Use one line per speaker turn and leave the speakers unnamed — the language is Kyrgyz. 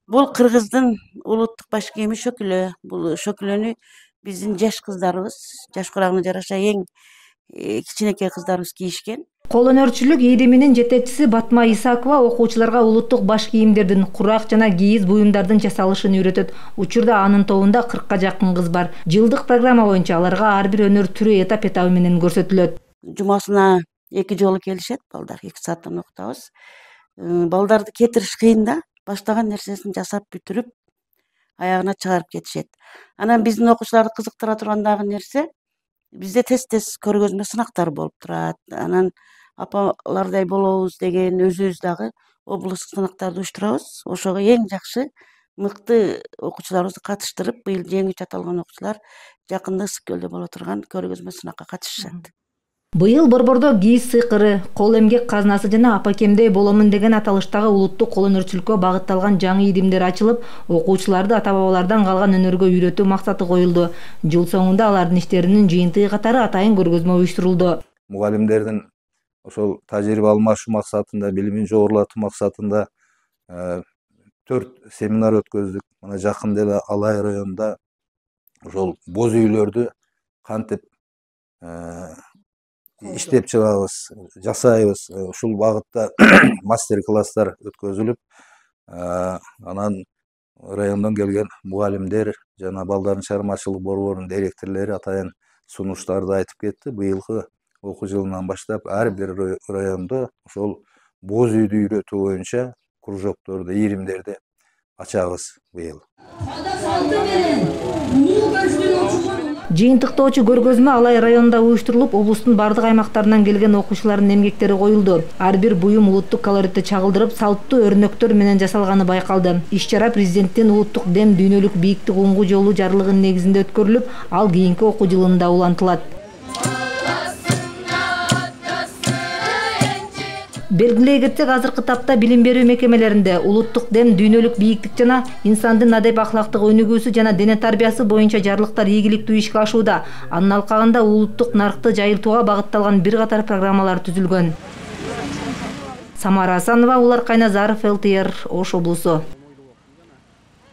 Бул Кыргыздын улуттук баш кийими шөкүлө. Бул шөкүлөнү биздин жаш кыздарыбыз, жаш курагына жараша эң кичинекей кыздарыбыз кийишкен.
Кол өнөрчүлүк ириминин жетекчиси Батма Исакова окуучуларга улуттук баш кийимдердин, курак жана кийиз буюмдардын жасалышын үйрөтөт. Учурда анын тобунда 40ка жакын кыз бар. Жылдык программа боюнча аларга ар бир өнөр түрү этап менен көрсөтүлөт.
Жумасына 2 жолу келишет балдар, 2 сааттан окутабыз. Балдарды кетириш кыйын да, баштаган нерсесин жасап бүтүрүп, аягына чыгарып кетишет. Анан биздин окуучуларды кызыктыра турган дагы нерсе, бизде тез көргөзмө сынактар болуп турат. Анан апалардай болобуз деген өзүбүз дагы облусттук сынактарды уюштурабыз. Ошого эң жакшы мыкты окуучуларыбызды катыштырып, быйыл жеңүүчү аталган окуучулар жакында ысык көлдө боло турган көргөзмө сынакка катышышат.
Быйыл Борбордо кийиз сыйкыры, кол эмгек казнасы жана апакемдей боломун деген аталыштагы улуттук кол өнөрчүлүккө багытталган жаңы иримдер ачылып, окуучуларды ата-бабалардан калган өнөргө үйрөтүү максаты коюлду. Жыл соңунда алардын иштеринин жыйынтыгы катары атайын көргөзмө уюштурулду.
Мугалимдердин ошол тажрыйба алмашуу максатында, билимин жогорулатуу максатында 4 семинар өткөздүк. Мына жакында эле Алай районунда ошол боз үйлөрдү кантип иштеп чыгабыз, жасайбыз. Ушул багытта мастер-класстар өткөзүлүп, анан райондон келген мугалимдер жана балдардын чыгармачылык борборунун директорлору атайын сунуштарды айтып кетти. Быйылкы окуу жылынан баштап ар бир райондо ошол боз үйдү үйрөтүү боюнча кружокторду, иримдерди ачабыз быйыл.
Жыйынтыктоочу көргөзмө Алай районунда уюштурулуп, облустун бардык аймактарынан келген окуучулардын эмгектери коюлду. Ар бир буюм улуттук колоритти чагылдырып, салттуу өрнөктөр менен жасалганы байкалды. Иш-чара президенттин улуттук дем дүйнөлүк бийиктик уңгу жолу жарлыгынын негизинде өткөрүлүп, ал кийинки окуу жылында улантылат. Белгилей кетсек, азыркы тапта билим берүү мекемелеринде улуттук дем, дүйнөлүк бийиктик жана инсандын адеп акылактык өнүгүүсү жана дене тарбиясы боюнча жарлыктар ийгиликтүү ишке ашууда. Анын алкагында улуттук наркты жайылтууга багытталган бир катар программалар түзүлгөн. Самара Асанова, Улар Кайназаров, ЛТР, Ош облусу.